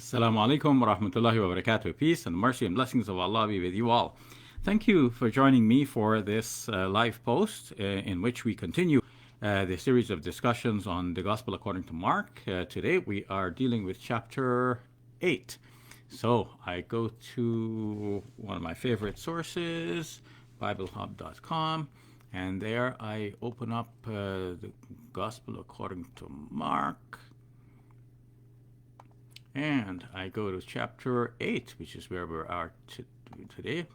Assalamu alaikum wa rahmatullahi wa barakatuh. Peace and mercy and blessings of Allah be with you all. Thank you for joining me for this live post in which we continue the series of discussions on the Gospel according to Mark. Today we are dealing with chapter 8. So I go to one of my favorite sources, BibleHub.com, and there I open up the Gospel according to Mark. And I go to chapter 8, which is where we are today,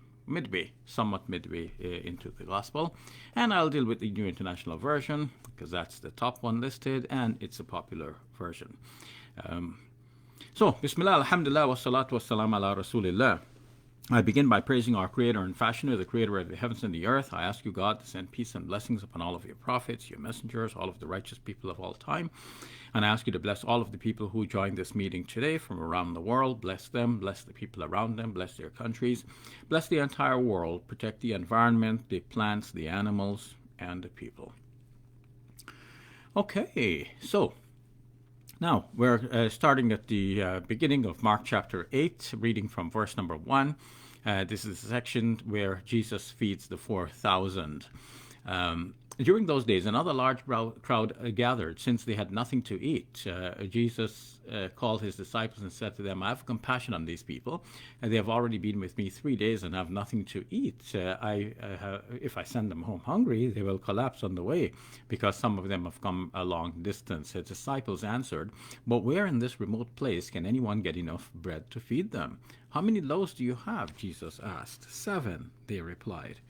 somewhat midway into the Gospel. And I'll deal with the New International Version, because that's the top one listed, and it's a popular version. So, Bismillah, Alhamdulillah, wassalatu wassalam ala Rasulillah. I begin by praising our Creator and Fashioner, the Creator of the heavens and the earth. I ask you, God, to send peace and blessings upon all of your prophets, your messengers, all of the righteous people of all time. And I ask you to bless all of the people who joined this meeting today from around the world. Bless them, bless the people around them, bless their countries, bless the entire world, protect the environment, the plants, the animals, and the people. Okay, so now we're starting at the beginning of Mark chapter 8, reading from verse number 1. This is the section where Jesus feeds the 4,000. During those days, another large crowd gathered, since they had nothing to eat. Jesus called his disciples and said to them, I have compassion on these people, and they have already been with me 3 days and have nothing to eat. If I send them home hungry, they will collapse on the way, because some of them have come a long distance. His disciples answered, but where in this remote place can anyone get enough bread to feed them? How many loaves do you have? Jesus asked. 7, they replied.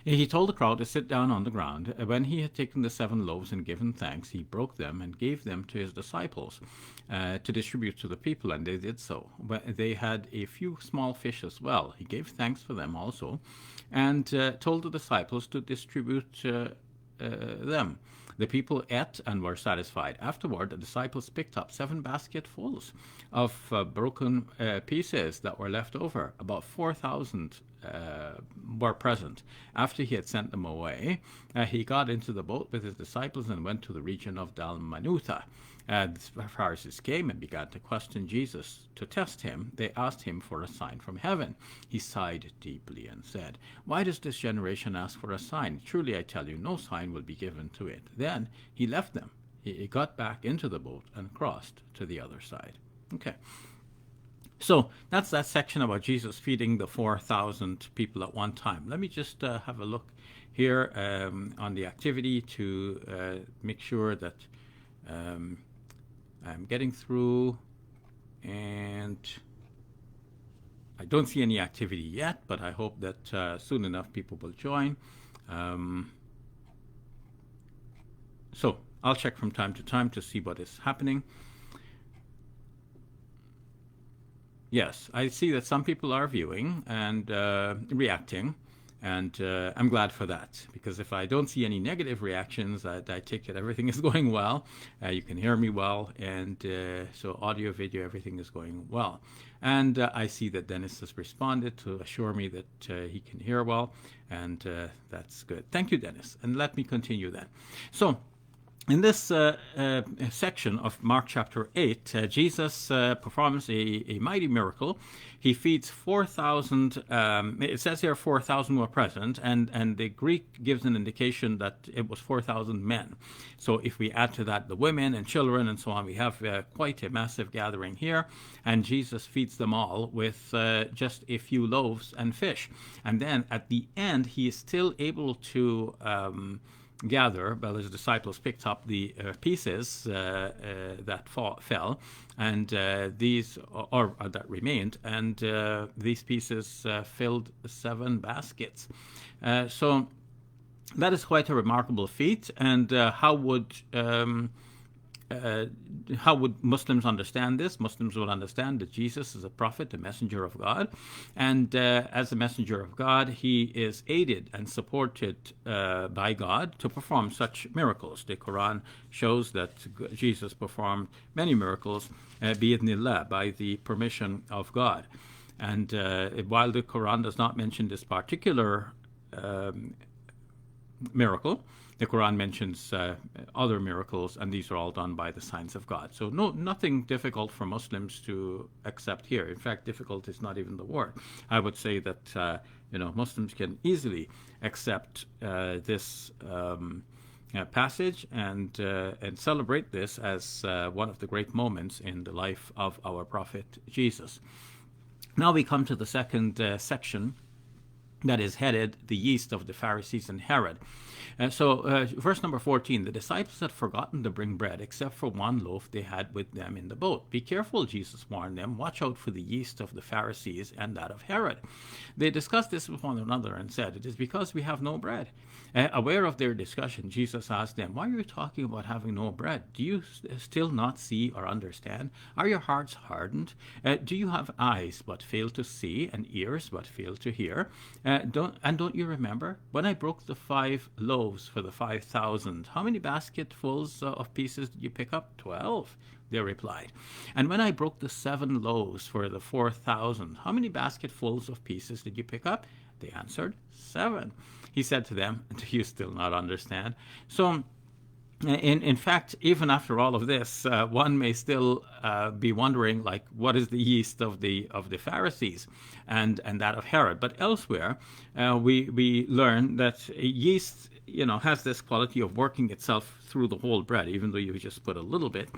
He told the crowd to sit down on the ground. When he had taken the 7 loaves and given thanks, he broke them and gave them to his disciples to distribute to the people, and they did so. But they had a few small fish as well. He gave thanks for them also, and told the disciples to distribute them. The people ate and were satisfied. Afterward, the disciples picked up 7 basketfuls of broken pieces that were left over. About 4,000 were present. After he had sent them away, he got into the boat with his disciples and went to the region of Dalmanutha. The Pharisees came and began to question Jesus. To test him, they asked him for a sign from heaven. He sighed deeply and said, Why does this generation ask for a sign? Truly I tell you, no sign will be given to it. Then he left them. He got back into the boat and crossed to the other side. Okay. So that's that section about Jesus feeding the 4,000 people at one time. Let me just have a look here on the activity to make sure that I'm getting through, and I don't see any activity yet, but I hope that soon enough people will join. So I'll check from time to time to see what is happening. Yes, I see that some people are viewing and reacting, and I'm glad for that, because if I don't see any negative reactions, I take it everything is going well. You can hear me well, and so audio, video, everything is going well. And I see that Dennis has responded to assure me that he can hear well, and that's good. Thank you, Dennis. And let me continue then. So, in this section of Mark chapter 8, Jesus performs a mighty miracle. He feeds 4,000, it says here 4,000 were present, and the Greek gives an indication that it was 4,000 men. So if we add to that the women and children and so on, we have quite a massive gathering here, and Jesus feeds them all with just a few loaves and fish. And then at the end, he is still able to gather, well, his disciples picked up the pieces that fell, and these, or that remained, and these pieces filled 7 baskets. So that is quite a remarkable feat. And how would Muslims understand this? Muslims will understand that Jesus is a prophet, a messenger of God, and as a messenger of God, he is aided and supported by God to perform such miracles. The Quran shows that Jesus performed many miracles bi'idhnillah, by the permission of God. And while the Quran does not mention this particular miracle, The Quran mentions other miracles, and these are all done by the signs of God. So nothing difficult for Muslims to accept here. In fact, difficult is not even the word. I would say that Muslims can easily accept this passage and celebrate this as one of the great moments in the life of our prophet Jesus. Now we come to the second section that is headed The Yeast of the Pharisees and Herod. Verse number 14, the disciples had forgotten to bring bread except for one loaf they had with them in the boat. Be careful, Jesus warned them. Watch out for the yeast of the Pharisees and that of Herod. They discussed this with one another and said, it is because we have no bread. Aware of their discussion, Jesus asked them, why are you talking about having no bread? Do you still not see or understand? Are your hearts hardened? Do you have eyes but fail to see and ears but fail to hear? Don't you remember when I broke the 5 loaves for the 5,000? How many basketfuls of pieces did you pick up? 12, they replied. And when I broke the 7 loaves for the 4,000, how many basketfuls of pieces did you pick up? They answered, 7. He said to them, do you still not understand? So in fact, even after all of this, one may still be wondering, like, what is the yeast of the Pharisees and that of Herod? But elsewhere, we learn that yeast, has this quality of working itself through the whole bread, even though you just put a little bit.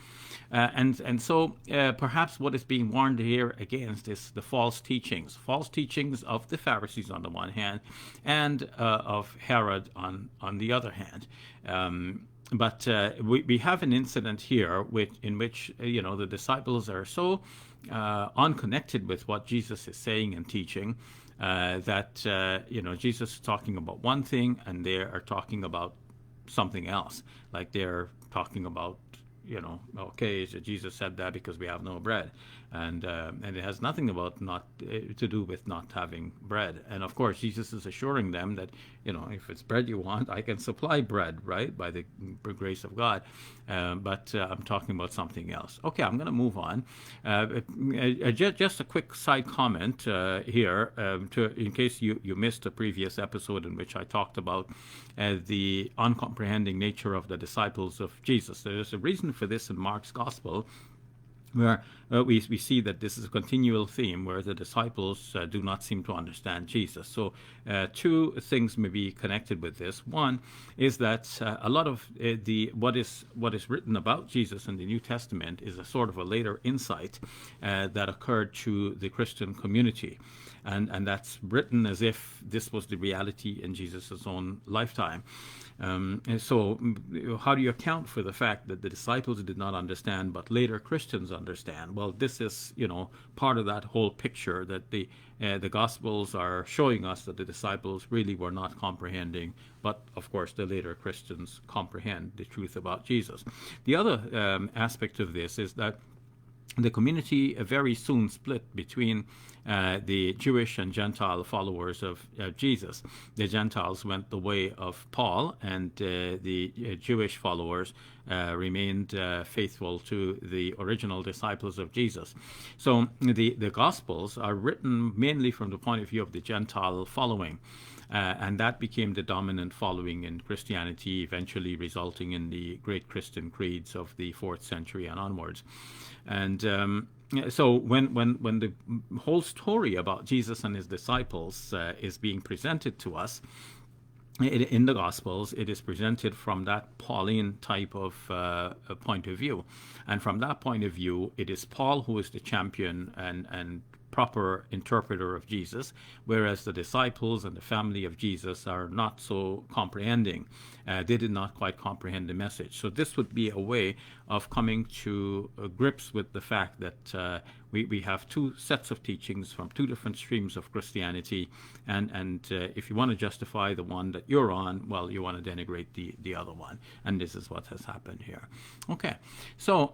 So perhaps what is being warned here against is the false teachings of the Pharisees on the one hand, and of Herod on the other hand. But we have an incident here in which the disciples are so unconnected with what Jesus is saying and teaching that Jesus is talking about one thing and they are talking about something else. Like they're talking about okay, so Jesus said that because we have no bread, and it has nothing about to do with not having bread. And of course, Jesus is assuring them that if it's bread you want, I can supply bread, right, by the grace of God. But I'm talking about something else. Okay, I'm going to move on. Just a quick side comment here, in case you missed a previous episode in which I talked about the uncomprehending nature of the disciples of Jesus. There's a reason for this in Mark's Gospel, where we see that this is a continual theme where the disciples do not seem to understand Jesus. So 2 things may be connected with this. One is that a lot of what is written about Jesus in the New Testament is a sort of a later insight that occurred to the Christian community. And that's written as if this was the reality in Jesus' own lifetime. And so how do you account for the fact that the disciples did not understand, but later Christians understand? Well, this is, part of that whole picture that the Gospels are showing us that the disciples really were not comprehending, but of course the later Christians comprehend the truth about Jesus. The other aspect of this is that the community very soon split between the Jewish and Gentile followers of Jesus. The Gentiles went the way of Paul, and the Jewish followers remained faithful to the original disciples of Jesus. So the Gospels are written mainly from the point of view of the Gentile following. And that became the dominant following in Christianity, eventually resulting in the great Christian creeds of the 4th century and onwards. And so when the whole story about Jesus and his disciples is being presented to us in the Gospels, it is presented from that Pauline type of point of view. And from that point of view, it is Paul who is the champion and proper interpreter of Jesus, whereas the disciples and the family of Jesus are not so comprehending. They did not quite comprehend the message. So this would be a way of coming to grips with the fact that we have 2 sets of teachings from 2 different streams of Christianity, and if you want to justify the one that you're on, well, you want to denigrate the other one, and this is what has happened here. Okay, so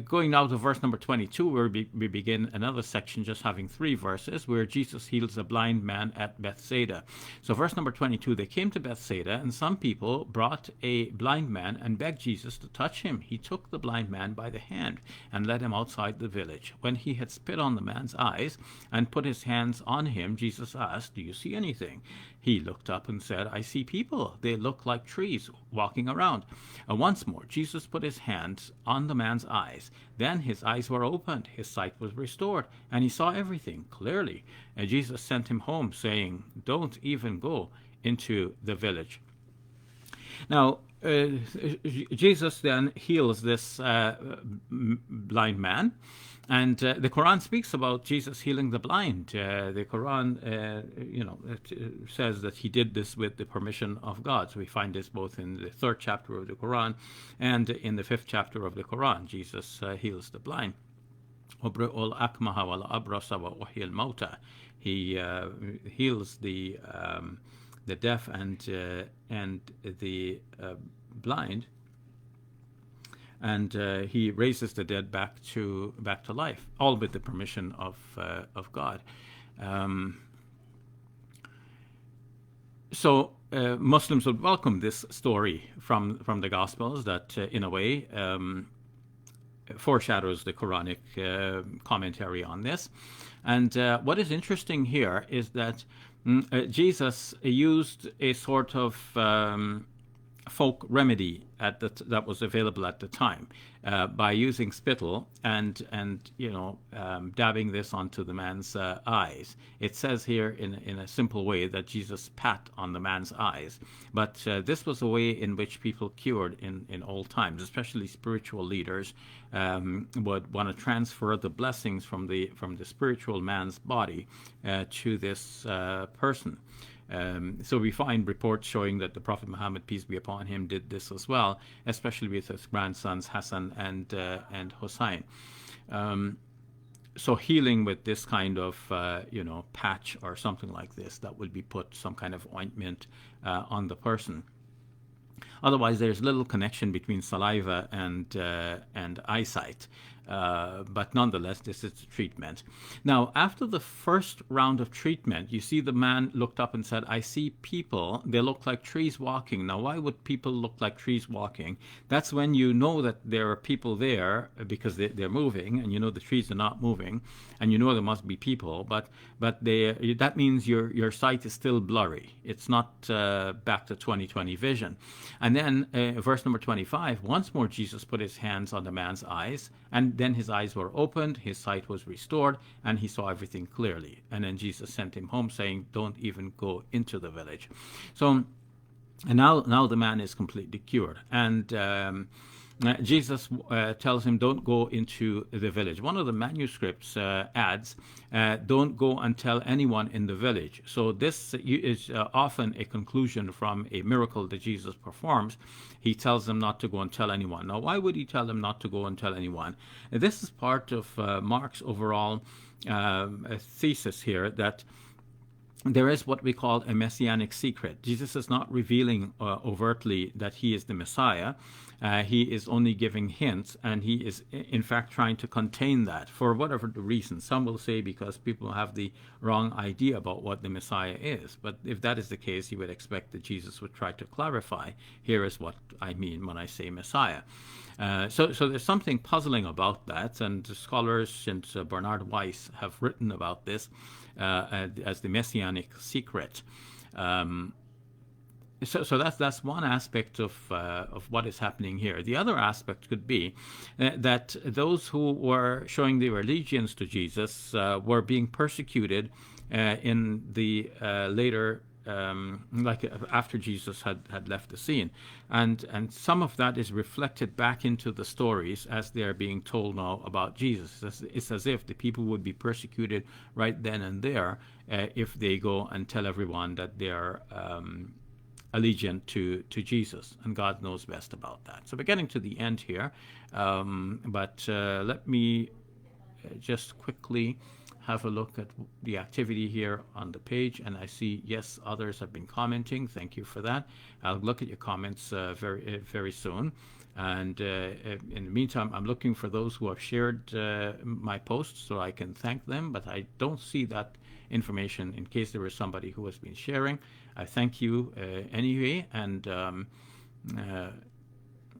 going now to verse number 22, where we begin another section just having 3 verses, where Jesus heals a blind man at Bethsaida. So verse number 22, they came to Bethsaida, and some people brought a blind man and begged Jesus to touch him. He took the blind man by the hand and led him outside the village. village. When he had spit on the man's eyes and put his hands on him, Jesus asked, "Do you see anything?" He looked up and said, "I see people. They look like trees walking around." Once more, Jesus put his hands on the man's eyes. Then his eyes were opened, his sight was restored, and he saw everything clearly. And Jesus sent him home, saying, "Don't even go into the village." Now, Jesus then heals this blind man, and the Quran speaks about Jesus healing the blind. The Quran, says that he did this with the permission of God. So we find this both in the 3rd chapter of the Quran and in the 5th chapter of the Quran. Jesus heals the blind. He heals the deaf and the blind, and he raises the dead back to life, all with the permission of God. So Muslims would welcome this story from the Gospels that, in a way, foreshadows the Quranic commentary on this. And what is interesting here is that Jesus used a sort of folk remedy that was available at the time by using spittle and dabbing this onto the man's eyes. It says here in a simple way that Jesus spat on the man's eyes, but this was a way in which people cured in old times, especially spiritual leaders would want to transfer the blessings from the spiritual man's body to this person. So we find reports showing that the Prophet Muhammad, peace be upon him, did this as well, especially with his grandsons Hassan and Hussein. So healing with this kind of patch or something like this, that would be put some kind of ointment on the person. Otherwise, there's little connection between saliva and eyesight. But nonetheless, this is treatment. Now, after the first round of treatment, you see the man looked up and said, "I see people. They look like trees walking." Now, why would people look like trees walking? That's when you know that there are people there because they're moving, and you know the trees are not moving, and you know there must be people. But that means your sight is still blurry. It's not back to 20/20 vision. And then verse number 25, once more Jesus put his hands on the man's eyes, and then his eyes were opened, his sight was restored, and he saw everything clearly. And then Jesus sent him home, saying, "Don't even go into the village." So, and now the man is completely cured. And Jesus tells him, "Don't go into the village." One of the manuscripts adds, "Don't go and tell anyone in the village." So this is often a conclusion from a miracle that Jesus performs. He tells them not to go and tell anyone. Now, why would he tell them not to go and tell anyone? This is part of Mark's overall thesis here, that there is what we call a messianic secret. Jesus is not revealing overtly that he is the Messiah. He is only giving hints, and he is in fact trying to contain that for whatever the reason. Some will say because people have the wrong idea about what the Messiah is. But if that is the case, you would expect that Jesus would try to clarify, here is what I mean when I say Messiah. So there's something puzzling about that, and scholars since Bernard Weiss have written about this as the messianic secret. So that's one aspect of what is happening here. The other aspect could be that those who were showing their allegiance to Jesus were being persecuted in the later, like after Jesus had left the scene, and some of that is reflected back into the stories as they are being told now about Jesus. It's as if the people would be persecuted right then and there if they go and tell everyone that they are allegiant to Jesus, and God knows best about that. So we're getting to the end here, but let me just quickly have a look at the activity here on the page, and I see, yes, others have been commenting. Thank you for that. I'll look at your comments very soon. And in the meantime, I'm looking for those who have shared my posts so I can thank them, but I don't see that information in case there is somebody who has been sharing. I thank you anyway, and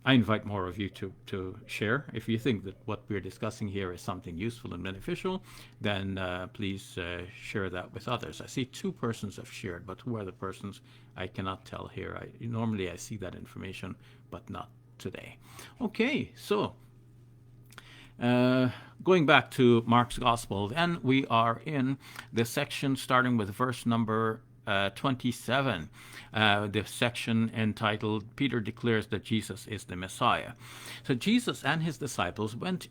I invite more of you to share. If you think that what we're discussing here is something useful and beneficial, then please share that with others. I see 2 persons have shared, but who are the persons? I cannot tell here. Normally I see that information, but not today. Okay, so going back to Mark's Gospel, then we are in the section starting with verse number 27, the section entitled Peter Declares that Jesus is the Messiah. So Jesus and his disciples went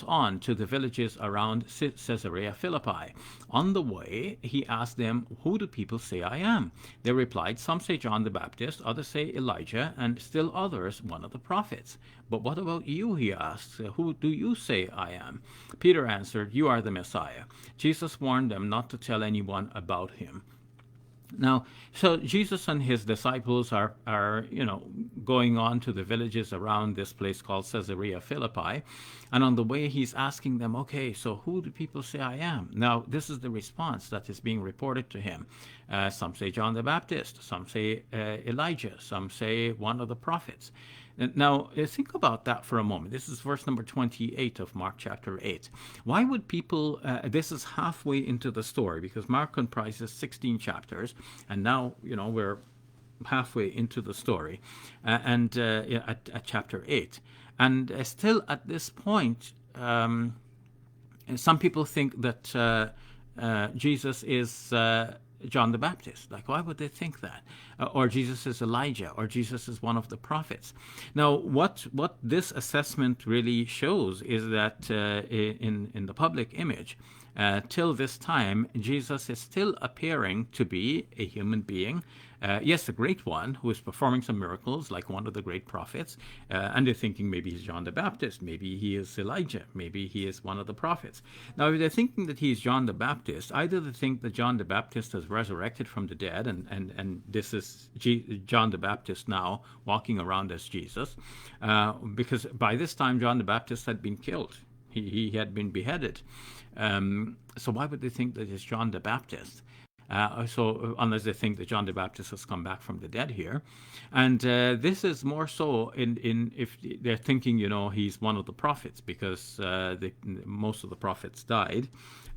on to the villages around Caesarea Philippi. On the way, he asked them, "Who do people say I am?" They replied, "Some say John the Baptist, others say Elijah, and still others one of the prophets." "But what about you?" he asked. "Who do you say I am?" Peter answered, "You are the Messiah." Jesus warned them not to tell anyone about him. Now, so Jesus and his disciples are going on to the villages around this place called Caesarea Philippi, and on the way he's asking them, "Okay, so who do people say I am?" Now, this is the response that is being reported to him. Some say John the Baptist, some say Elijah, some say one of the prophets. Now, think about that for a moment. This is verse number 28 of Mark chapter 8. Why would people, this is halfway into the story, because Mark comprises 16 chapters, and now, we're halfway into the story, and at chapter 8. And still at this point, some people think that Jesus is John the Baptist. Like, why would they think that? Or Jesus is Elijah, or Jesus is one of the prophets. Now, what this assessment really shows is that in the public image, till this time, Jesus is still appearing to be a human being. Yes, a great one who is performing some miracles like one of the great prophets. And they're thinking maybe he's John the Baptist, maybe he is Elijah, maybe he is one of the prophets. Now, if they're thinking that he's John the Baptist, either they think that John the Baptist has resurrected from the dead, and this is John the Baptist now walking around as Jesus, because by this time John the Baptist had been killed. He had been beheaded. So why would they think that it's John the Baptist? So unless they think that John the Baptist has come back from the dead here. And this is more so if they're thinking, he's one of the prophets, because most of the prophets died.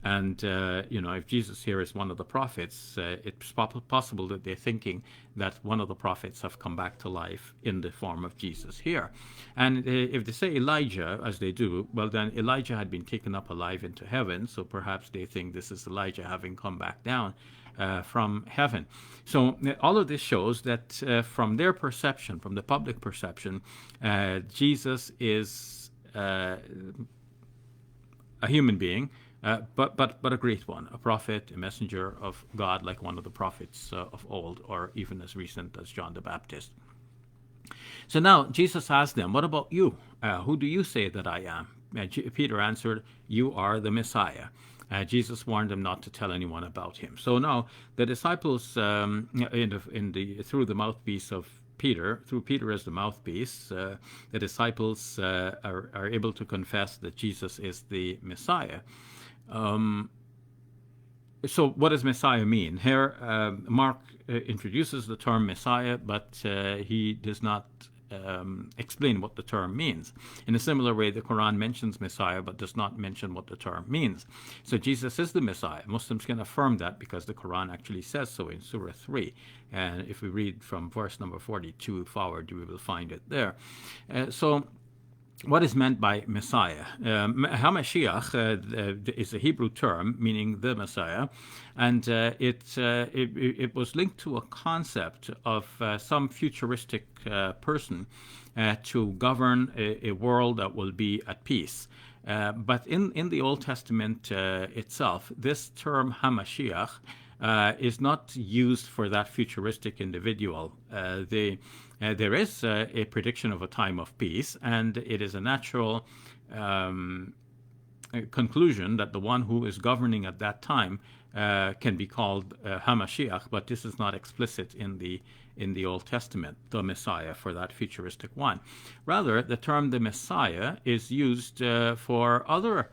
And, if Jesus here is one of the prophets, it's possible that they're thinking that one of the prophets have come back to life in the form of Jesus here. And if they say Elijah, as they do, well, then Elijah had been taken up alive into heaven, so perhaps they think this is Elijah having come back down from heaven. So all of this shows that from their perception, from the public perception, Jesus is a human being, but a great one, a prophet, a messenger of God, like one of the prophets of old, or even as recent as John the Baptist. So now Jesus asked them, "What about you? Who do you say that I am?" Peter answered, "You are the Messiah." Jesus warned them not to tell anyone about him. So now the disciples, through the mouthpiece of Peter, through Peter as the mouthpiece, the disciples are able to confess that Jesus is the Messiah. So what does Messiah mean? Here, Mark introduces the term Messiah, but he does not explain what the term means. In a similar way, the Quran mentions Messiah, but does not mention what the term means. So Jesus is the Messiah. Muslims can affirm that because the Quran actually says so in Surah 3. And if we read from verse number 42 forward, we will find it there. So what is meant by Messiah? Hamashiach is a Hebrew term meaning the Messiah, and it was linked to a concept of some futuristic person to govern a world that will be at peace. But in the Old Testament itself, this term Hamashiach is not used for that futuristic individual. There is a prediction of a time of peace, and it is a natural conclusion that the one who is governing at that time can be called Hamashiach, but this is not explicit in the Old Testament, the Messiah, for that futuristic one. Rather, the term the Messiah is used for other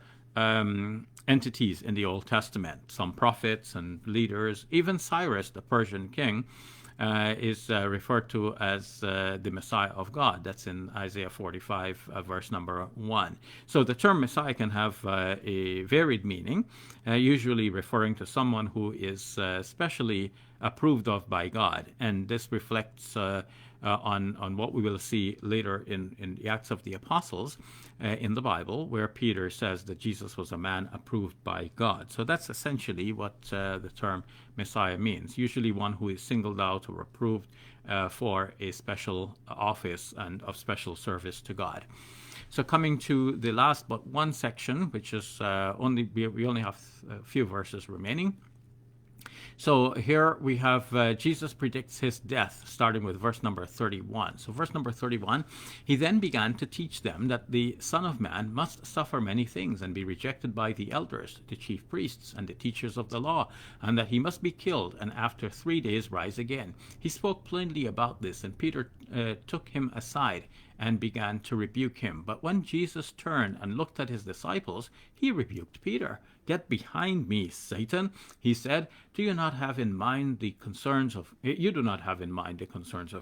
entities in the Old Testament, some prophets and leaders, even Cyrus, the Persian king, is referred to as the Messiah of God. That's in Isaiah 45, verse number 1. So the term Messiah can have a varied meaning, usually referring to someone who is specially approved of by God. And this reflects on what we will see later in the Acts of the Apostles in the Bible, where Peter says that Jesus was a man approved by God. So that's essentially what the term Messiah means, usually one who is singled out or approved for a special office and of special service to God. So coming to the last but one section, which is we only have a few verses remaining. So here we have Jesus predicts his death, starting with verse number 31. So verse number 31, he then began to teach them that the Son of Man must suffer many things and be rejected by the elders, the chief priests, and the teachers of the law, and that he must be killed and after 3 days rise again. He spoke plainly about this, and Peter took him aside and began to rebuke him. But when Jesus turned and looked at his disciples, he rebuked Peter. "Get behind me, Satan," he said. You do not have in mind the concerns of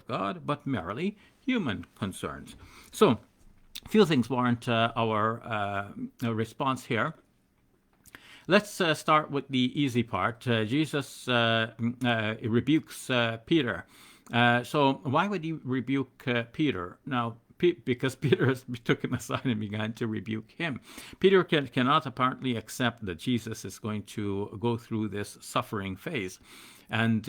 God, but merely human concerns. So, a few things warrant our response here. Let's start with the easy part. Jesus rebukes Peter. So why would he rebuke Peter? Now, because Peter took him aside and began to rebuke him. Peter cannot apparently accept that Jesus is going to go through this suffering phase. And,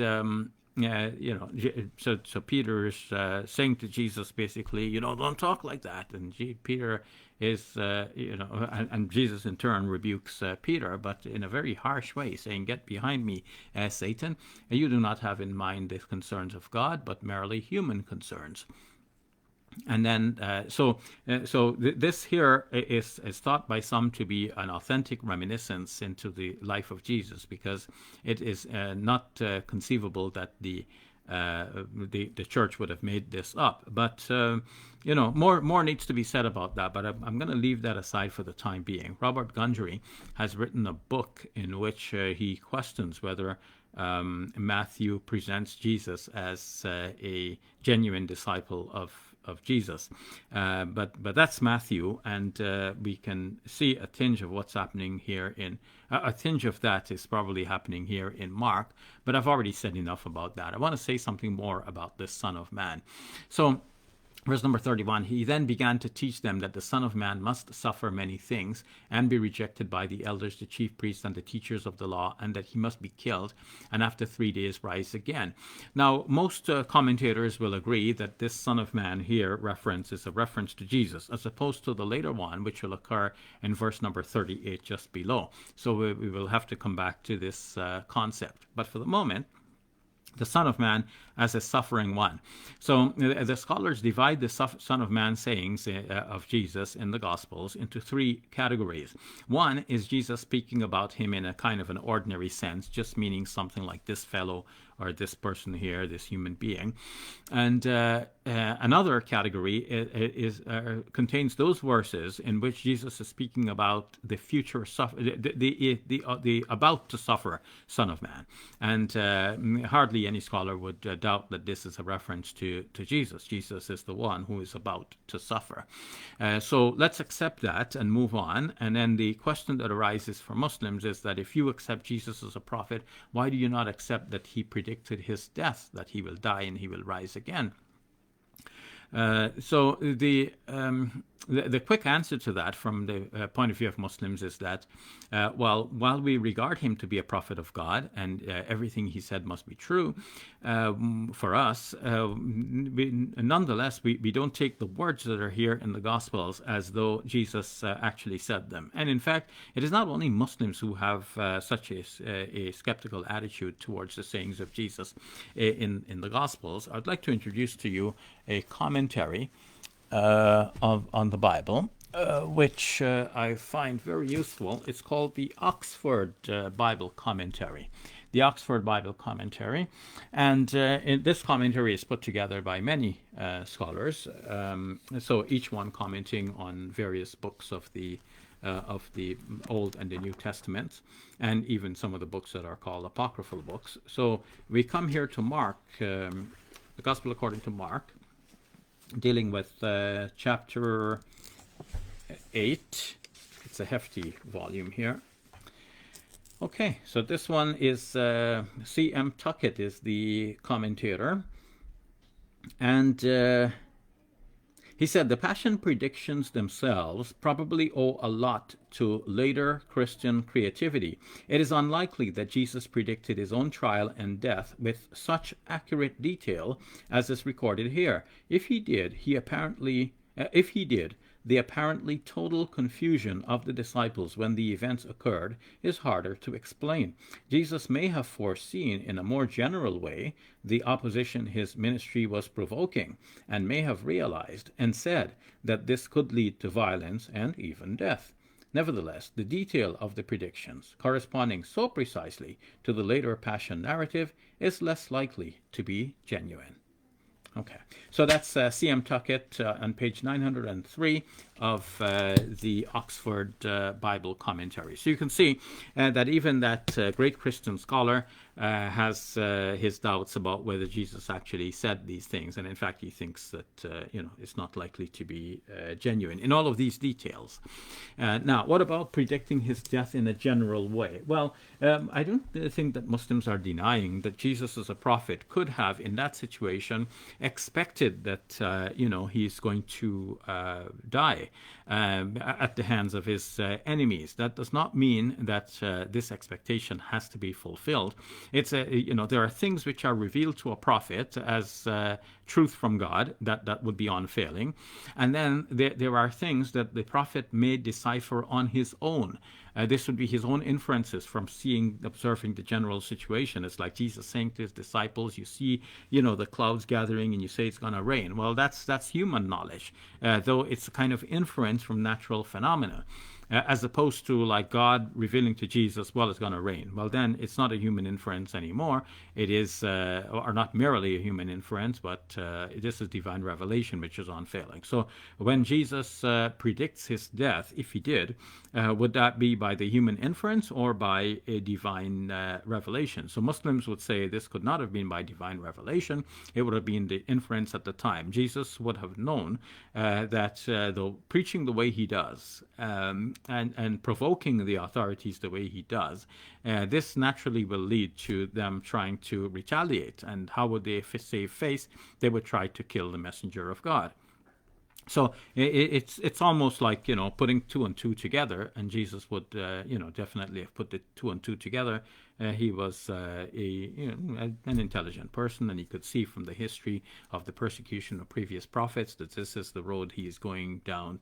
so Peter is saying to Jesus basically, don't talk like that. And Peter is, and Jesus in turn rebukes Peter, but in a very harsh way, saying, "Get behind me, Satan. You do not have in mind the concerns of God, but merely human concerns." And then, this here is thought by some to be an authentic reminiscence into the life of Jesus, because it is not conceivable that the church would have made this up. But more needs to be said about that. But I'm going to leave that aside for the time being. Robert Gundry has written a book in which he questions whether Matthew presents Jesus as a genuine disciple of Jesus, but that's Matthew, and we can see a tinge of what's happening here a tinge of that is probably happening here in Mark, but I've already said enough about that. I want to say something more about this Son of Man. So verse number 31, he then began to teach them that the Son of Man must suffer many things and be rejected by the elders, the chief priests, and the teachers of the law, and that he must be killed and after 3 days rise again. Now, most commentators will agree that this Son of Man here is a reference to Jesus, as opposed to the later one, which will occur in verse number 38 just below. So we will have to come back to this concept. But for the moment, the Son of Man as a suffering one. So the scholars divide the Son of Man sayings of Jesus in the Gospels into three categories. One is Jesus speaking about him in a kind of an ordinary sense, just meaning something like this fellow or this person here, this human being. And another category contains those verses in which Jesus is speaking about the future the about to suffer Son of Man. And hardly any scholar would doubt that this is a reference to Jesus. Jesus is the one who is about to suffer. So let's accept that and move on. And then the question that arises for Muslims is that if you accept Jesus as a prophet, why do you not accept that he predicted his death, that he will die and he will rise again? So the quick answer to that from the point of view of Muslims is that, while we regard him to be a prophet of God and everything he said must be true, for us, nonetheless, we don't take the words that are here in the Gospels as though Jesus actually said them. And in fact, it is not only Muslims who have such a skeptical attitude towards the sayings of Jesus in the Gospels. I'd like to introduce to you a commentary on the Bible, which I find very useful. It's called the Oxford Bible Commentary. The Oxford Bible Commentary. And this commentary is put together by many scholars, so each one commenting on various books of the of the Old and the New Testaments, and even some of the books that are called apocryphal books. So we come here to Mark, the Gospel according to Mark, dealing with chapter 8. It's a hefty volume here. Okay, so this one is C.M. Tuckett is the commentator. And he said the Passion predictions themselves probably owe a lot to later Christian creativity. It is unlikely that Jesus predicted his own trial and death with such accurate detail as is recorded here. If he did, the apparently total confusion of the disciples when the events occurred is harder to explain. Jesus may have foreseen in a more general way the opposition his ministry was provoking, and may have realized and said that this could lead to violence and even death. Nevertheless, the detail of the predictions, corresponding so precisely to the later Passion narrative, is less likely to be genuine. Okay, so that's C.M. Tuckett on page 903 of the Oxford Bible Commentary. So you can see that even that great Christian scholar has his doubts about whether Jesus actually said these things, and in fact he thinks that it's not likely to be genuine in all of these details. Now, what about predicting his death in a general way? Well, I don't think that Muslims are denying that Jesus as a prophet could have, in that situation, expected that he's going to die at the hands of his enemies. That does not mean that this expectation has to be fulfilled. It's there are things which are revealed to a prophet as truth from God that would be unfailing, and then there are things that the prophet may decipher on his own. This would be his own inferences from observing the general situation. It's like Jesus saying to his disciples, you see, the clouds gathering and you say it's going to rain. Well, that's human knowledge, though it's a kind of inference from natural phenomena. As opposed to like God revealing to Jesus, well, it's going to rain. Well, then it's not a human inference anymore. It is, or not merely a human inference, but this is divine revelation, which is unfailing. So when Jesus predicts his death, if he did, would that be by the human inference or by a divine revelation? So Muslims would say this could not have been by divine revelation. It would have been the inference at the time. Jesus would have known that though preaching the way he does, and provoking the authorities the way he does, this naturally will lead to them trying to retaliate. And how would they save face? They would try to kill the messenger of God. So it's almost like putting two and two together, and Jesus would definitely have put the two and two together. He was an intelligent person, and he could see from the history of the persecution of previous prophets that this is the road he is going down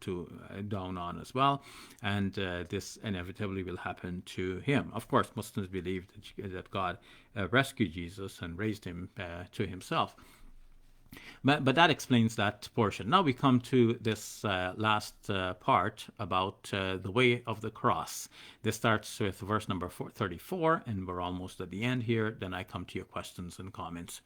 on as well, and this inevitably will happen to him. Of course, Muslims believe that God rescued Jesus and raised him to himself. But that explains that portion. Now we come to this last part about the way of the cross. This starts with verse number 34, and we're almost at the end here. Then I come to your questions and comments.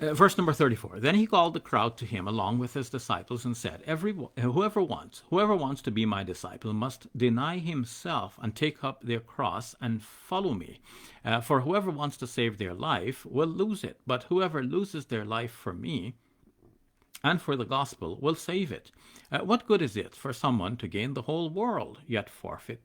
Verse number 34. Then he called the crowd to him along with his disciples and said, whoever wants to be my disciple must deny himself and take up their cross and follow me. For whoever wants to save their life will lose it, but whoever loses their life for me and for the gospel will save it. What good is it for someone to gain the whole world, yet forfeit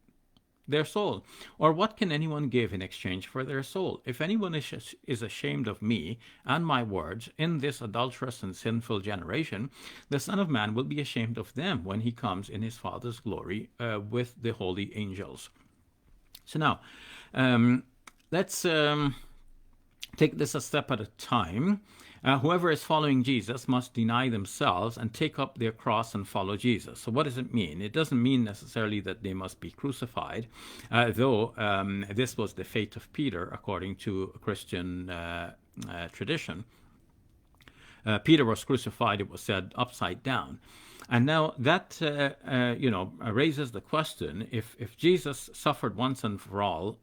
their soul? Or what can anyone give in exchange for their soul? If anyone is ashamed of me and my words in this adulterous and sinful generation, the Son of Man will be ashamed of them when he comes in his Father's glory with the holy angels. So now, let's take this a step at a time. Whoever is following Jesus must deny themselves and take up their cross and follow Jesus. So what does it mean? It doesn't mean necessarily that they must be crucified, though this was the fate of Peter according to Christian tradition. Peter was crucified, it was said, upside down. And now that raises the question: if Jesus suffered once and for all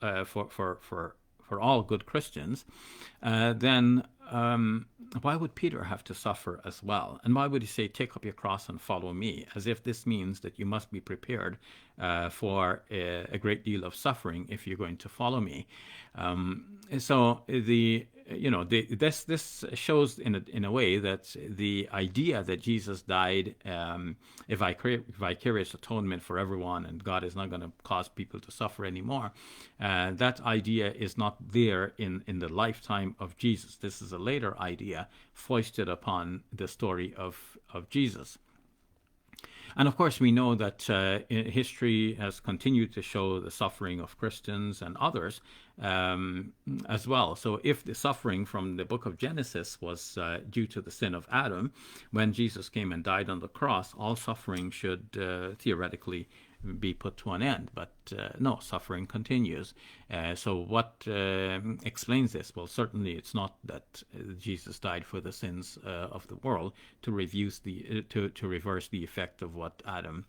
for all good Christians, then why would Peter have to suffer as well? And why would he say, take up your cross and follow me? As if this means that you must be prepared for a great deal of suffering if you're going to follow me. So this shows in a way that the idea that Jesus died a vicarious atonement for everyone, and God is not going to cause people to suffer anymore. That idea is not there in the lifetime of Jesus. This is a later idea foisted upon the story of Jesus. And of course, we know that history has continued to show the suffering of Christians and others as well. So if the suffering from the book of Genesis was due to the sin of Adam, when Jesus came and died on the cross, all suffering should theoretically be put to an end. But no, suffering continues. So what explains this? Well, certainly it's not that Jesus died for the sins of the world to reverse the effect of what Adam's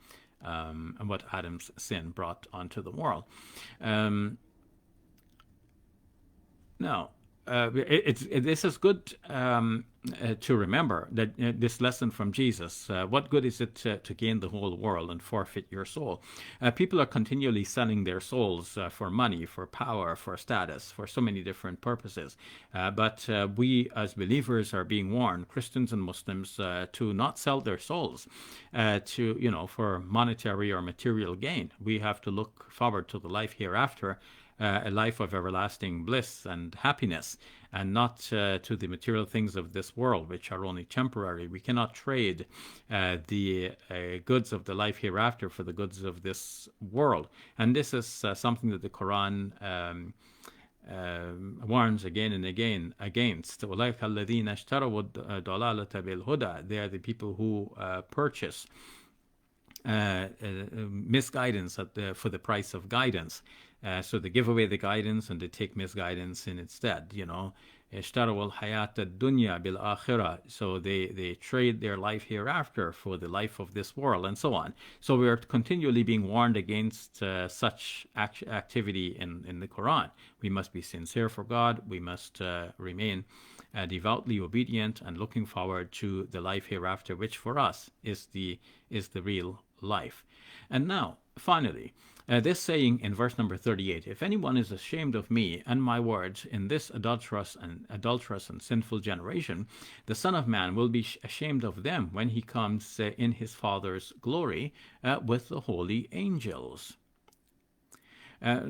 sin brought onto the world. Now, this is good to remember that this lesson from Jesus. What good is it to gain the whole world and forfeit your soul? People are continually selling their souls for money, for power, for status, for so many different purposes. But we as believers are being warned, Christians and Muslims, to not sell their souls for monetary or material gain. We have to look forward to the life hereafter, a life of everlasting bliss and happiness, and not to the material things of this world, which are only temporary. We cannot trade the goods of the life hereafter for the goods of this world. And this is something that the Quran warns again and again against. They are the people who purchase misguidance for the price of guidance. So they give away the guidance and they take misguidance in instead. So they trade their life hereafter for the life of this world, and so on. So we are continually being warned against such activity in the Quran. We must be sincere for God. We must remain devoutly obedient and looking forward to the life hereafter, which for us is the real life. And now, finally, this saying in verse number 38, if anyone is ashamed of me and my words in this adulterous and sinful generation, the Son of Man will be ashamed of them when he comes in his Father's glory with the holy angels.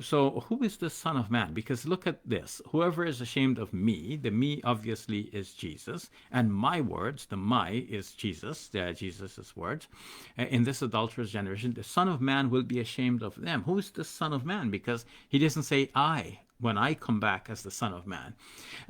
So who is the Son of Man? Because look at this. Whoever is ashamed of me, the me obviously is Jesus, and my words, the my is Jesus, Jesus' words. In this adulterous generation, the Son of Man will be ashamed of them. Who is the Son of Man? Because he doesn't say I when I come back as the Son of Man.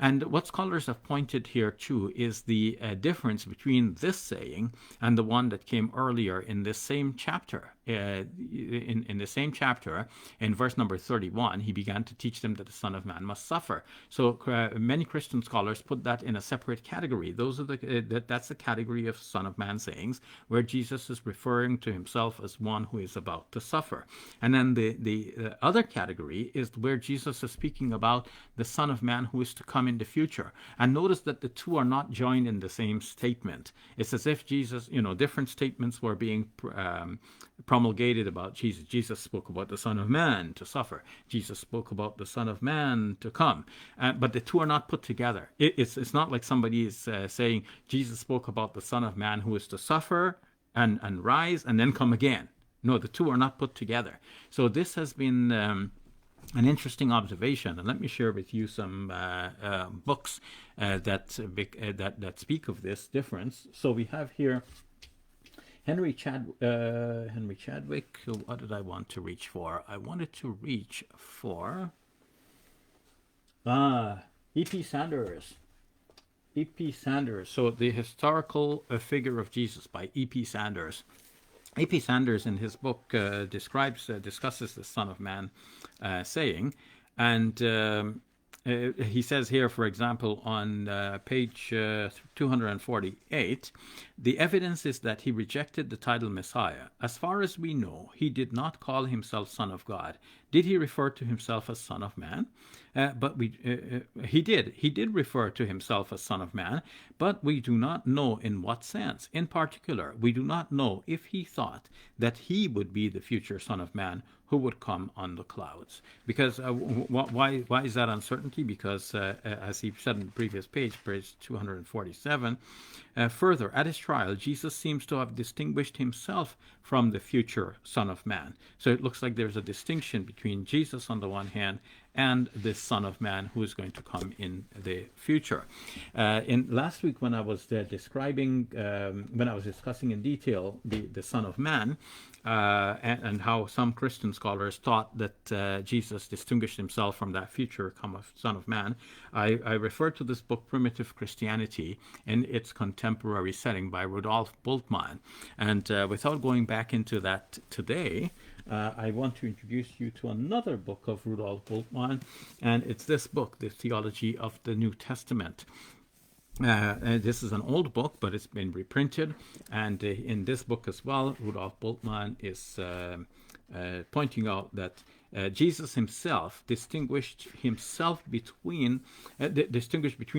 And what scholars have pointed here to is the difference between this saying and the one that came earlier in this same chapter. In the same chapter, in verse number 31, he began to teach them that the Son of Man must suffer. So many Christian scholars put that in a separate category. Those are that's the category of Son of Man sayings, where Jesus is referring to himself as one who is about to suffer. And then the other category is where Jesus is speaking about the Son of Man who is to come in the future. And notice that the two are not joined in the same statement. It's as if Jesus, different statements were being promulgated about Jesus. Jesus spoke about the Son of Man to suffer. Jesus spoke about the Son of Man to come. But the two are not put together. It's not like somebody is saying Jesus spoke about the Son of Man who is to suffer and rise and then come again. No, the two are not put together. So this has been an interesting observation, and let me share with you some books that speak of this difference. So we have here Henry Chadwick. What did I want to reach for? I wanted to reach for E.P. Sanders. E.P. Sanders. So the historical figure of Jesus by E.P. Sanders. E.P. Sanders in his book discusses the Son of Man saying, and he says here, for example, on page 248, the evidence is that he rejected the title Messiah. As far as we know, he did not call himself Son of God. Did he refer to himself as Son of Man? He did. He did refer to himself as Son of Man, but we do not know in what sense. In particular, we do not know if he thought that he would be the future Son of Man who would come on the clouds. Because why is that uncertainty? Because as he said in the previous page 247, further, at his trial, Jesus seems to have distinguished himself from the future Son of Man. So it looks like there's a distinction between Jesus on the one hand and the Son of Man who is going to come in the future. In last week, when I was discussing in detail the Son of Man, and how some Christian scholars thought that Jesus distinguished himself from that future Son of Man, I referred to this book, Primitive Christianity, in its contemporary setting by Rudolf Bultmann. And without going back into that today, I want to introduce you to another book of Rudolf Bultmann, and it's this book, The Theology of the New Testament. This is an old book, but it's been reprinted, and in this book as well, Rudolf Bultmann is pointing out that Jesus himself distinguished between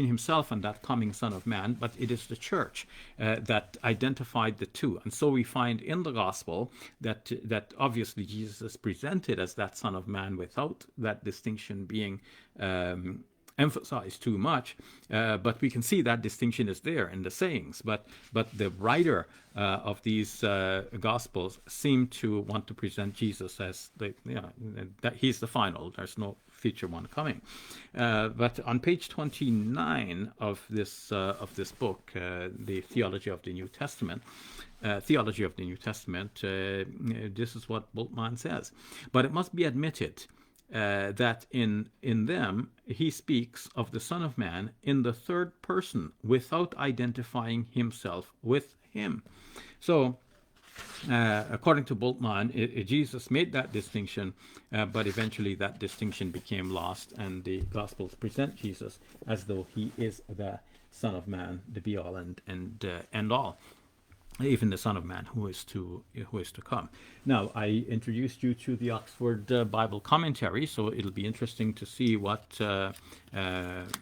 himself and that coming Son of Man, but it is the church that identified the two. And so we find in the gospel that obviously Jesus is presented as that Son of Man without that distinction being emphasized too much, but we can see that distinction is there in the sayings. But the writer of these gospels seem to want to present Jesus as that he's the final. There's no future one coming. But on page 29 of this book, the Theology of the New Testament. This is what Bultmann says. But it must be admitted that in them he speaks of the Son of Man in the third person without identifying himself with him. So according to Bultmann, Jesus made that distinction, but eventually that distinction became lost, and the Gospels present Jesus as though he is the Son of Man, the be-all and end all. Even the Son of Man who is to come. Now, I introduced you to the Oxford Bible Commentary, so it'll be interesting to see what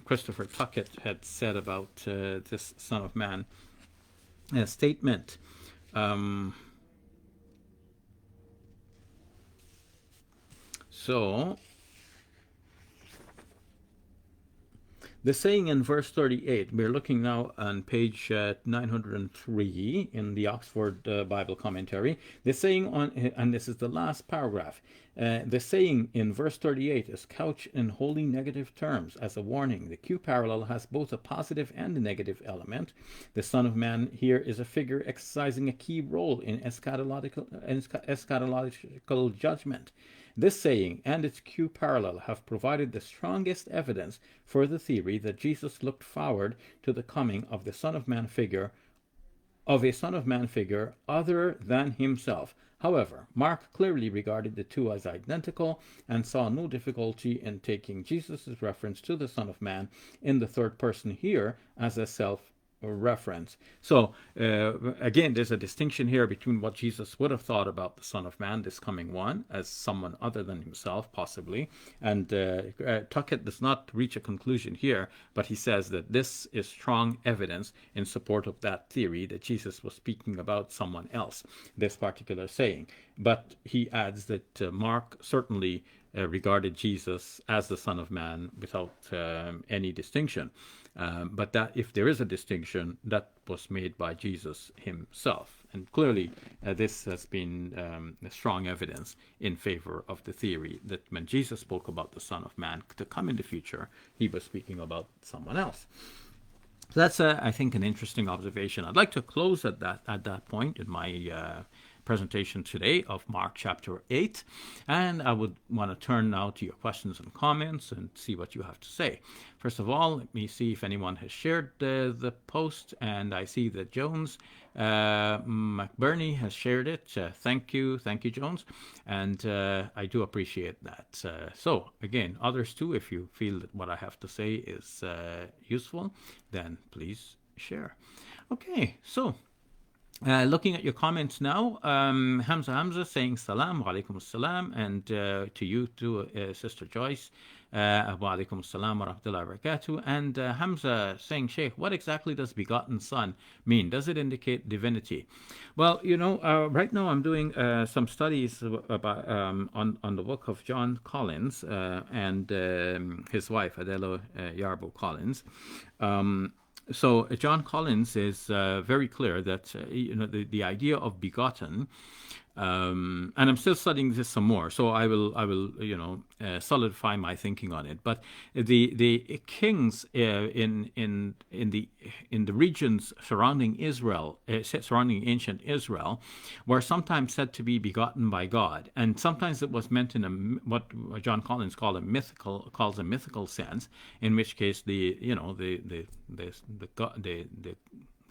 Christopher Tuckett had said about this Son of Man statement. So, the saying in verse 38, we're looking now on page 903 in the Oxford Bible Commentary. The saying and this is the last paragraph, the saying in verse 38 is couched in wholly negative terms as a warning. The Q parallel has both a positive and a negative element. The Son of Man here is a figure exercising a key role in eschatological judgment. This saying and its Q parallel have provided the strongest evidence for the theory that Jesus looked forward to the coming of the Son of Man figure, other than himself. However, Mark clearly regarded the two as identical and saw no difficulty in taking Jesus' reference to the Son of Man in the third person here as a self-reference. So, again, there's a distinction here between what Jesus would have thought about the Son of Man, this coming one, as someone other than himself, possibly. And Tuckett does not reach a conclusion here, but he says that this is strong evidence in support of that theory that Jesus was speaking about someone else, this particular saying. But he adds that Mark certainly regarded Jesus as the Son of Man without any distinction. But that if there is a distinction, that was made by Jesus himself. And clearly, this has been strong evidence in favor of the theory that when Jesus spoke about the Son of Man to come in the future, he was speaking about someone else. So that's, I think, an interesting observation. I'd like to close at that point in my presentation today of Mark chapter 8, and I would want to turn now to your questions and comments and see what you have to say. First of all, let me see if anyone has shared the post, and I see that Jones McBurney has shared it. Thank you, Jones, and I do appreciate that. So again, others too, if you feel that what I have to say is useful, then please share. Okay, so Looking at your comments now, Hamza saying salam, wa alaikum salam, and to you too, Sister Joyce, wa alaikum salam wa rahmatullahi wa barakatuh. And Hamza saying, Sheikh, what exactly does begotten son mean? Does it indicate divinity? Well, right now I'm doing some studies about on the book of John Collins and his wife, Adela Yarbo Collins. So John Collins is very clear that the idea of begotten, and I'm still studying this some more, so I will solidify my thinking on it. But the kings in the regions surrounding Israel, surrounding ancient Israel, were sometimes said to be begotten by God, and sometimes it was meant in what John Collins calls a mythical sense, in which case the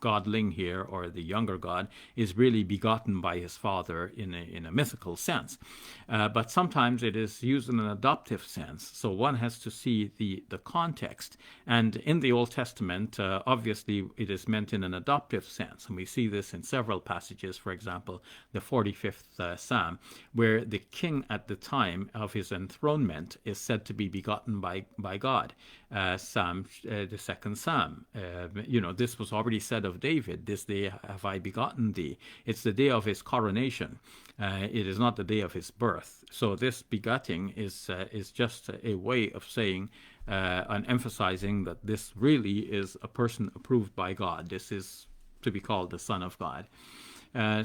godling here, or the younger God, is really begotten by his father in a mythical sense. But sometimes it is used in an adoptive sense. So one has to see the context. And in the Old Testament, obviously, it is meant in an adoptive sense. And we see this in several passages, for example, the 45th Psalm, where the king at the time of his enthronement is said to be begotten by God. Psalm, the second Psalm. This was already said of David, this day have I begotten thee. It's the day of his coronation. It is not the day of his birth. So this begetting is just a way of saying and emphasizing that this really is a person approved by God. This is to be called the Son of God.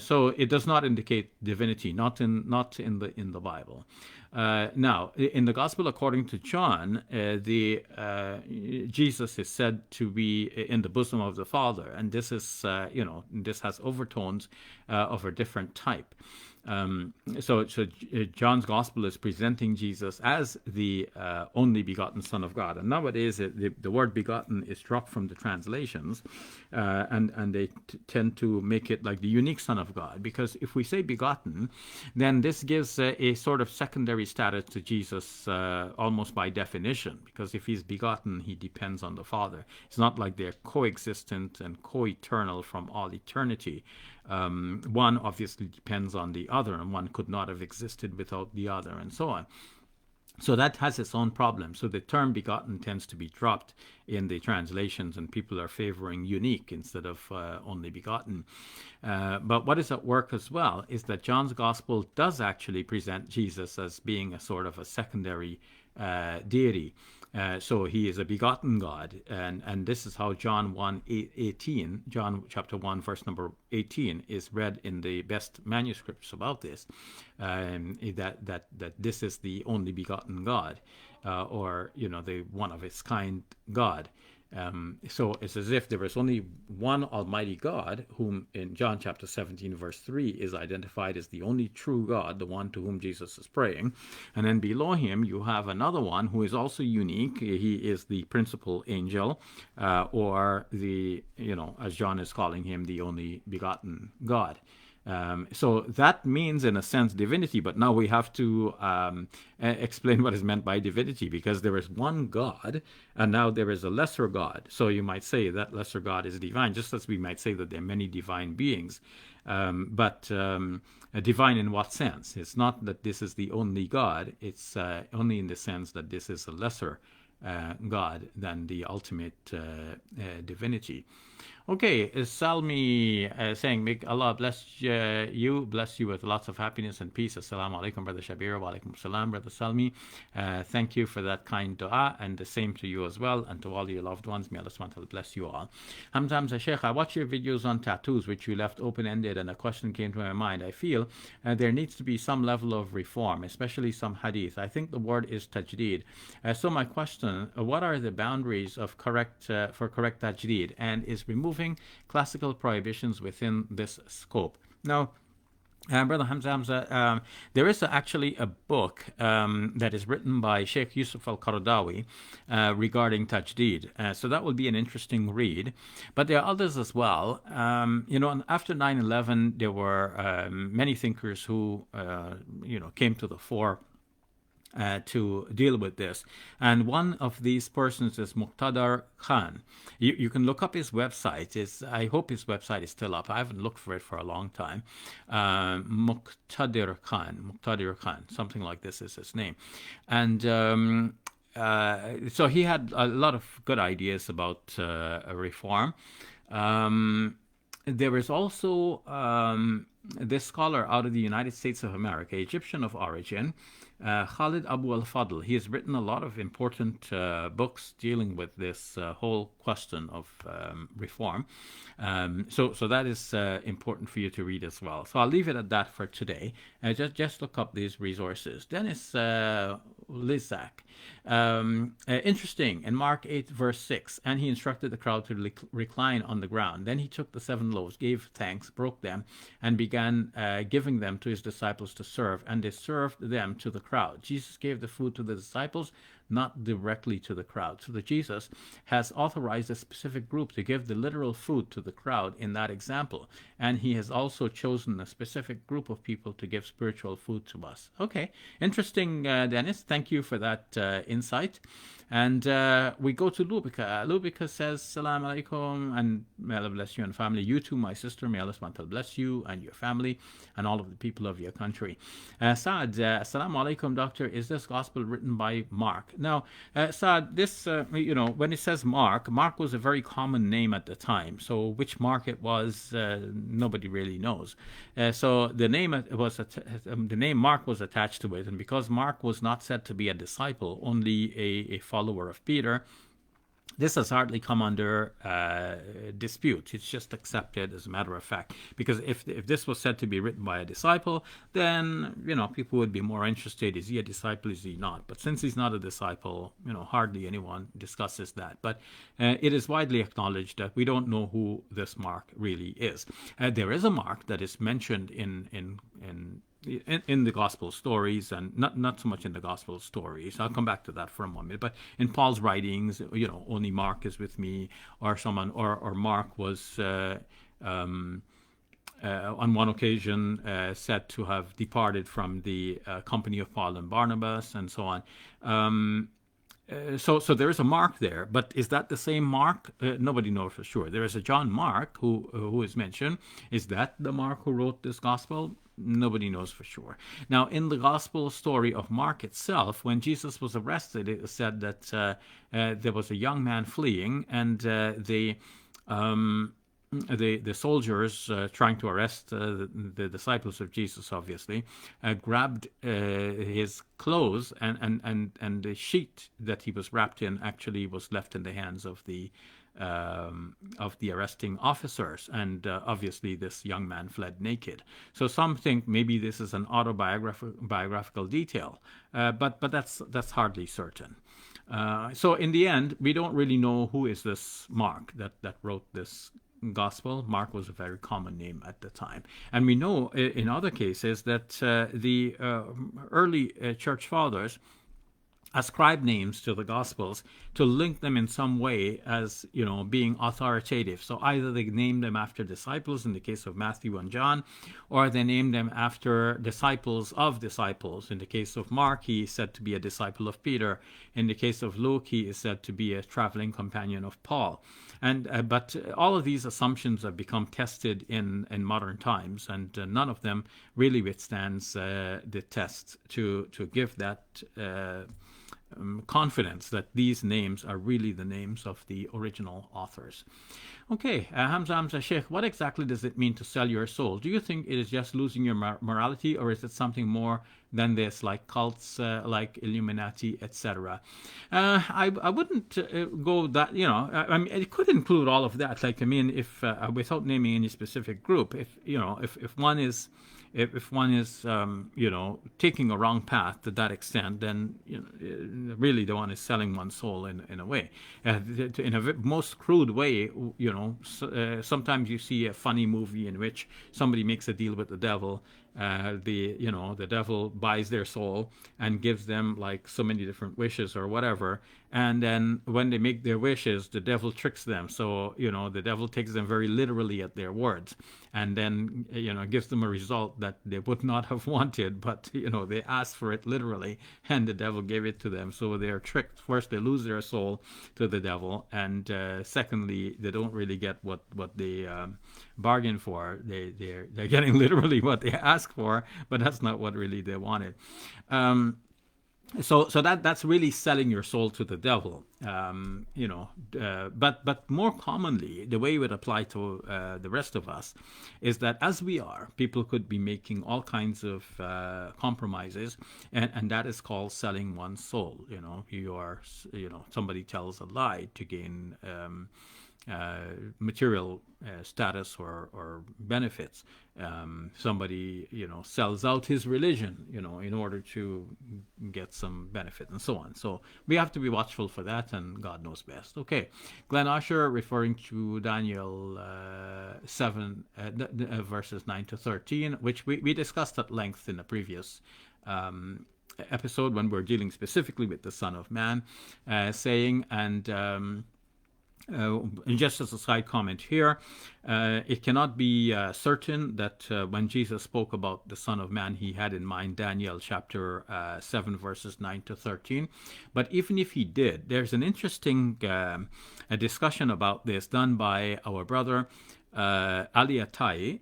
So it does not indicate divinity, not in the Bible. Now, in the Gospel according to John, Jesus is said to be in the bosom of the Father, and this is this has overtones of a different type. So John's Gospel is presenting Jesus as the only begotten Son of God. And nowadays, the word begotten is dropped from the translations, and they tend to make it like the unique Son of God. Because if we say begotten, then this gives a sort of secondary status to Jesus almost by definition. Because if he's begotten, he depends on the Father. It's not like they're coexistent and co-eternal from all eternity. One obviously depends on the other, and one could not have existed without the other, and so on. So that has its own problem. So the term begotten tends to be dropped in the translations, and people are favoring unique instead of only begotten. But what is at work as well is that John's Gospel does actually present Jesus as being a sort of a secondary deity. So he is a begotten God, and this is how John 1:18, John chapter 1, verse number 18, is read in the best manuscripts about this, that this is the only begotten God, or the one of its kind God. So it's as if there is only one Almighty God, whom in John chapter 17, verse 3, is identified as the only true God, the one to whom Jesus is praying. And then below him, you have another one who is also unique. He is the principal angel, or as John is calling him, the only begotten God. So that means, in a sense, divinity. But now we have to explain what is meant by divinity, because there is one God, and now there is a lesser God. So you might say that lesser God is divine, just as we might say that there are many divine beings. But divine in what sense? It's not that this is the only God. It's only in the sense that this is a lesser God than the ultimate divinity. Okay, Salmi saying, may Allah bless you with lots of happiness and peace. Assalamu alaikum, Brother Shabir. Wa alaikum salam, Brother Salmi. Thank you for that kind dua, and the same to you as well, and to all your loved ones. May Allah subhanahu wa ta'ala bless you all. Hamza Sheikh, I watch your videos on tattoos, which you left open-ended, and a question came to my mind. I feel there needs to be some level of reform, especially some hadith. I think the word is tajdeed. So my question, what are the boundaries of correct tajdeed, and is removing classical prohibitions within this scope? Now, Brother Hamza, there is actually a book that is written by Sheikh Yusuf al-Qaradawi regarding tajdeed. So that will be an interesting read. But there are others as well. After 9/11, there were many thinkers who, came to the fore to deal with this. And one of these persons is Muqtadar Khan. You can look up his website. I hope his website is still up. I haven't looked for it for a long time. Muqtadir Khan, something like this is his name. And so he had a lot of good ideas about reform. There is also this scholar out of the United States of America, Egyptian of origin, Khalid Abu al-Fadl. He has written a lot of important books dealing with this whole question of reform. So that is important for you to read as well. So I'll leave it at that for today. Just look up these resources. Dennis Lizak. Interesting. In Mark 8, verse 6, and he instructed the crowd to recline on the ground. Then he took the 7 loaves, gave thanks, broke them, and began giving them to his disciples to serve, and they served them to the crowd. Jesus gave the food to the disciples, not directly to the crowd. So that Jesus has authorized a specific group to give the literal food to the crowd in that example. And he has also chosen a specific group of people to give spiritual food to us. Okay, interesting, Dennis. Thank you for that insight. And we go to Lubika. Lubika says, Salam alaikum, and may Allah bless you and family. You too, my sister. May Allah SWT bless you and your family and all of the people of your country. Saad, Assalamu alaikum, doctor. Is this gospel written by Mark? Now, Saad, this, when it says Mark was a very common name at the time. So which Mark it was, nobody really knows. So the name Mark was attached to it. And because Mark was not said to be a disciple, only a follower of Peter, this has hardly come under dispute. It's just accepted as a matter of fact. Because if this was said to be written by a disciple, then people would be more interested. Is he a disciple? Is he not? But since he's not a disciple, hardly anyone discusses that. But it is widely acknowledged that we don't know who this Mark really is. There is a Mark that is mentioned in the gospel stories, and not so much in the gospel stories. I'll come back to that for a moment. But in Paul's writings, only Mark is with me, or someone, or Mark was on one occasion said to have departed from the company of Paul and Barnabas, and so on. So there is a Mark there, but is that the same Mark? Nobody knows for sure. There is a John Mark who is mentioned. Is that the Mark who wrote this gospel? Nobody knows for sure. Now, in the gospel story of Mark itself, when Jesus was arrested, it was said that there was a young man fleeing, and the soldiers trying to arrest the disciples of Jesus, obviously, grabbed his clothes, and the sheet that he was wrapped in actually was left in the hands of the arresting officers, and obviously this young man fled naked. So some think maybe this is an autobiographical detail, but that's hardly certain. So in the end, we don't really know who is this Mark that wrote this gospel. Mark was a very common name at the time, and we know in other cases that the early church fathers ascribe names to the Gospels to link them in some way as, being authoritative. So either they name them after disciples in the case of Matthew and John, or they name them after disciples of disciples. In the case of Mark, he is said to be a disciple of Peter. In the case of Luke, he is said to be a traveling companion of Paul. And but all of these assumptions have become tested in modern times, and none of them really withstands the test to give that confidence that these names are really the names of the original authors. Okay, Hamza Sheikh, what exactly does it mean to sell your soul? Do you think it is just losing your morality, or is it something more than this, like cults, like Illuminati, etc.? I wouldn't go that, I mean, it could include all of that. Like, I mean, if without naming any specific group, if one is taking a wrong path to that extent, then really the one is selling one's soul in a way, in a most crude way. Sometimes you see a funny movie in which somebody makes a deal with the devil, the devil buys their soul and gives them like so many different wishes or whatever. And then when they make their wishes, the devil tricks them. So, the devil takes them very literally at their words, and then, gives them a result that they would not have wanted, but, they asked for it literally, and the devil gave it to them. So they're tricked. First, they lose their soul to the devil, and secondly, they don't really get what they bargained for. They're getting literally what they asked for, but that's not what really they wanted. So that's really selling your soul to the devil. But more commonly, the way it would apply to the rest of us is that as we are, people could be making all kinds of compromises, and that is called selling one's soul. Somebody tells a lie to gain material status or benefits. Somebody, sells out his religion, in order to get some benefit and so on. So we have to be watchful for that, and God knows best. Okay, Glenn Usher referring to Daniel 7 verses 9 to 13, which we discussed at length in the previous episode when we're dealing specifically with the Son of Man, saying, and just as a side comment here, it cannot be certain that when Jesus spoke about the Son of Man, he had in mind Daniel chapter 7, verses 9 to 13. But even if he did, there's an interesting a discussion about this done by our brother Ali Atai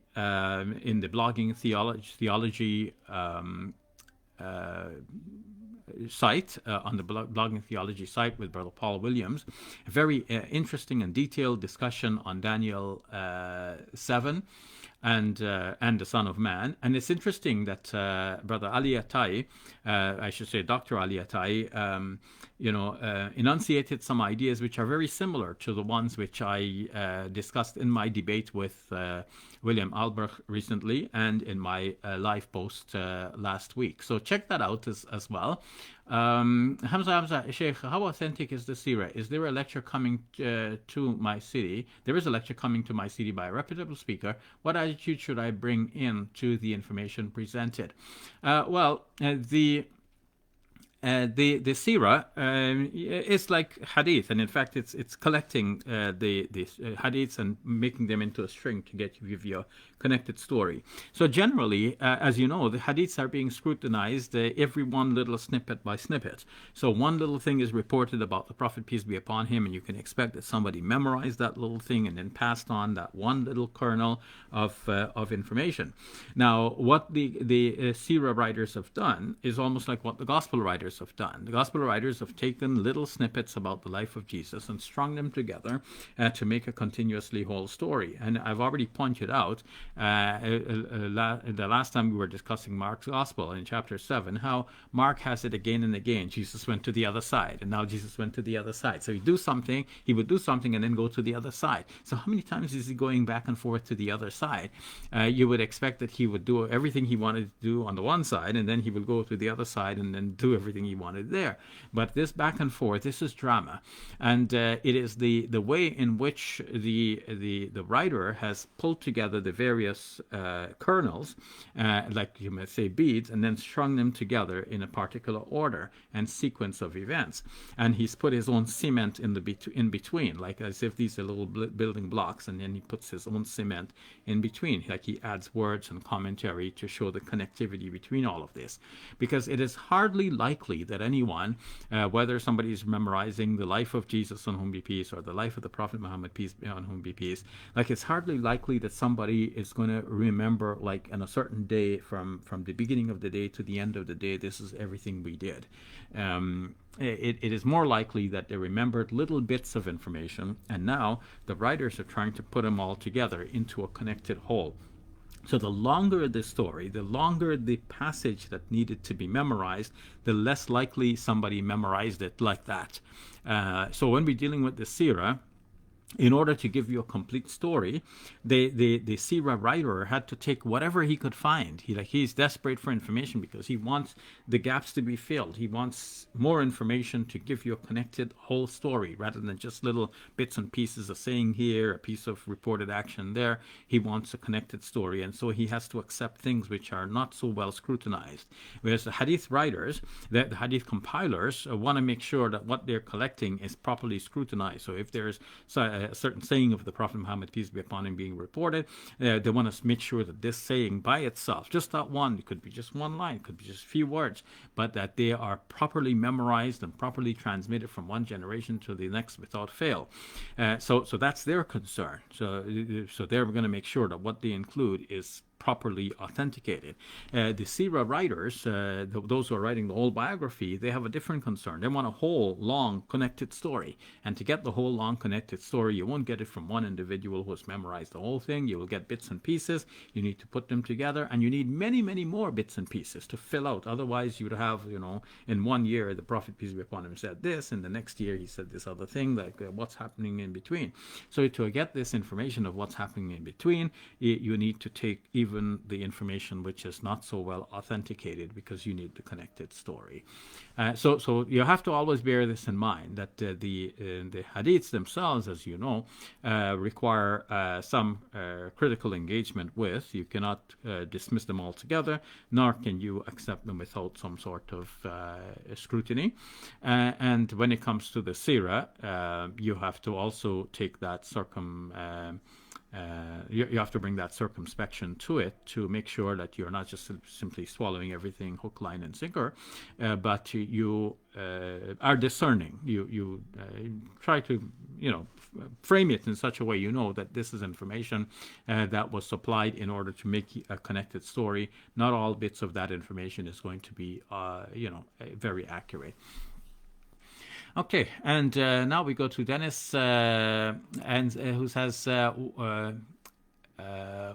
in the blogging theology site, on the blogging theology site with Brother Paul Williams. A very interesting and detailed discussion on Daniel 7 and the Son of Man. And it's interesting that Brother Ali Atai, I should say Dr. Ali Atai, enunciated some ideas which are very similar to the ones which I discussed in my debate with William Albrecht recently and in my live post last week. So check that out as well. Hamza, Sheikh, how authentic is the Sirah? Is there a lecture coming to my city? There is a lecture coming to my city by a reputable speaker. What attitude should I bring in to the information presented? The Sirah is like hadith, and in fact, it's collecting the hadiths and making them into a string to give you a connected story. So generally, as you know, the hadiths are being scrutinized every one little snippet by snippet. So one little thing is reported about the Prophet, peace be upon him, and you can expect that somebody memorized that little thing and then passed on that one little kernel of information. Now, what the Sirah writers have done is almost like what the Gospel writers have done. The Gospel writers have taken little snippets about the life of Jesus and strung them together to make a continuously whole story. And I've already pointed out the last time we were discussing Mark's Gospel in chapter 7, how Mark has it again and again. Jesus went to the other side, and now Jesus went to the other side. So he would do something, and then go to the other side. So how many times is he going back and forth to the other side? You would expect that he would do everything he wanted to do on the one side, and then he would go to the other side and then do everything he wanted there. But this back and forth, this is drama, and it is the way in which the writer has pulled together the various kernels, like you might say beads, and then strung them together in a particular order and sequence of events. And he's put his own cement in between, like as if these are little building blocks, and then he puts his own cement in between, like he adds words and commentary to show the connectivity between all of this. Because it is hardly likely that anyone, whether somebody is memorizing the life of Jesus on whom be peace, or the life of the Prophet Muhammad, peace be on whom be peace, like it's hardly likely that somebody is going to remember, like on a certain day, from the beginning of the day to the end of the day, this is everything we did. It is more likely that they remembered little bits of information, and now the writers are trying to put them all together into a connected whole. So the longer the story, the longer the passage that needed to be memorized, the less likely somebody memorized it like that. So when we're dealing with the Sirah, in order to give you a complete story, the Sira writer had to take whatever he could find. He's desperate for information because he wants the gaps to be filled. He wants more information to give you a connected whole story rather than just little bits and pieces, a saying here, a piece of reported action there. He wants a connected story, and so he has to accept things which are not so well scrutinized. Whereas the hadith writers, the hadith compilers, want to make sure that what they're collecting is properly scrutinized. So if there's a certain saying of the Prophet Muhammad, peace be upon him, being reported, they want to make sure that this saying by itself, just that one, it could be just one line, it could be just a few words, but that they are properly memorized and properly transmitted from one generation to the next without fail. So that's their concern. So they're going to make sure that what they include is properly authenticated. The Sira writers, those who are writing the whole biography, they have a different concern. They want a whole, long, connected story. And to get the whole, long, connected story, you won't get it from one individual who has memorized the whole thing. You will get bits and pieces. You need to put them together, and you need many, many more bits and pieces to fill out. Otherwise, you would have, in 1 year, the Prophet, peace be upon him, said this, and the next year he said this other thing, like what's happening in between. So to get this information of what's happening in between, you need to take even the information which is not so well authenticated, because you need the connected story. So you have to always bear this in mind, that the hadiths themselves, as you know, require some critical engagement with. You cannot dismiss them altogether, nor can you accept them without some sort of scrutiny. And when it comes to the Sirah, you have to also take that you have to bring that circumspection to it, to make sure that you're not just simply swallowing everything hook, line, and sinker, but you are discerning. You try to frame it in such a way that this is information that was supplied in order to make a connected story. Not all bits of that information is going to be very accurate. Okay, and now we go to Dennis, who says,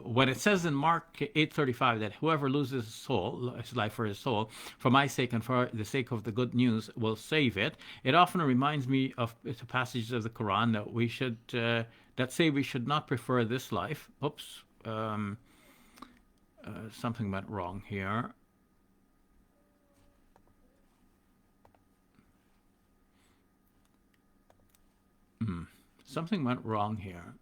when it says in Mark 8:35 that whoever loses his life for his soul, for my sake and for the sake of the good news, will save it, it often reminds me of the passages of the Quran that we should that say we should not prefer this life. Oops, something went wrong here. Something went wrong here.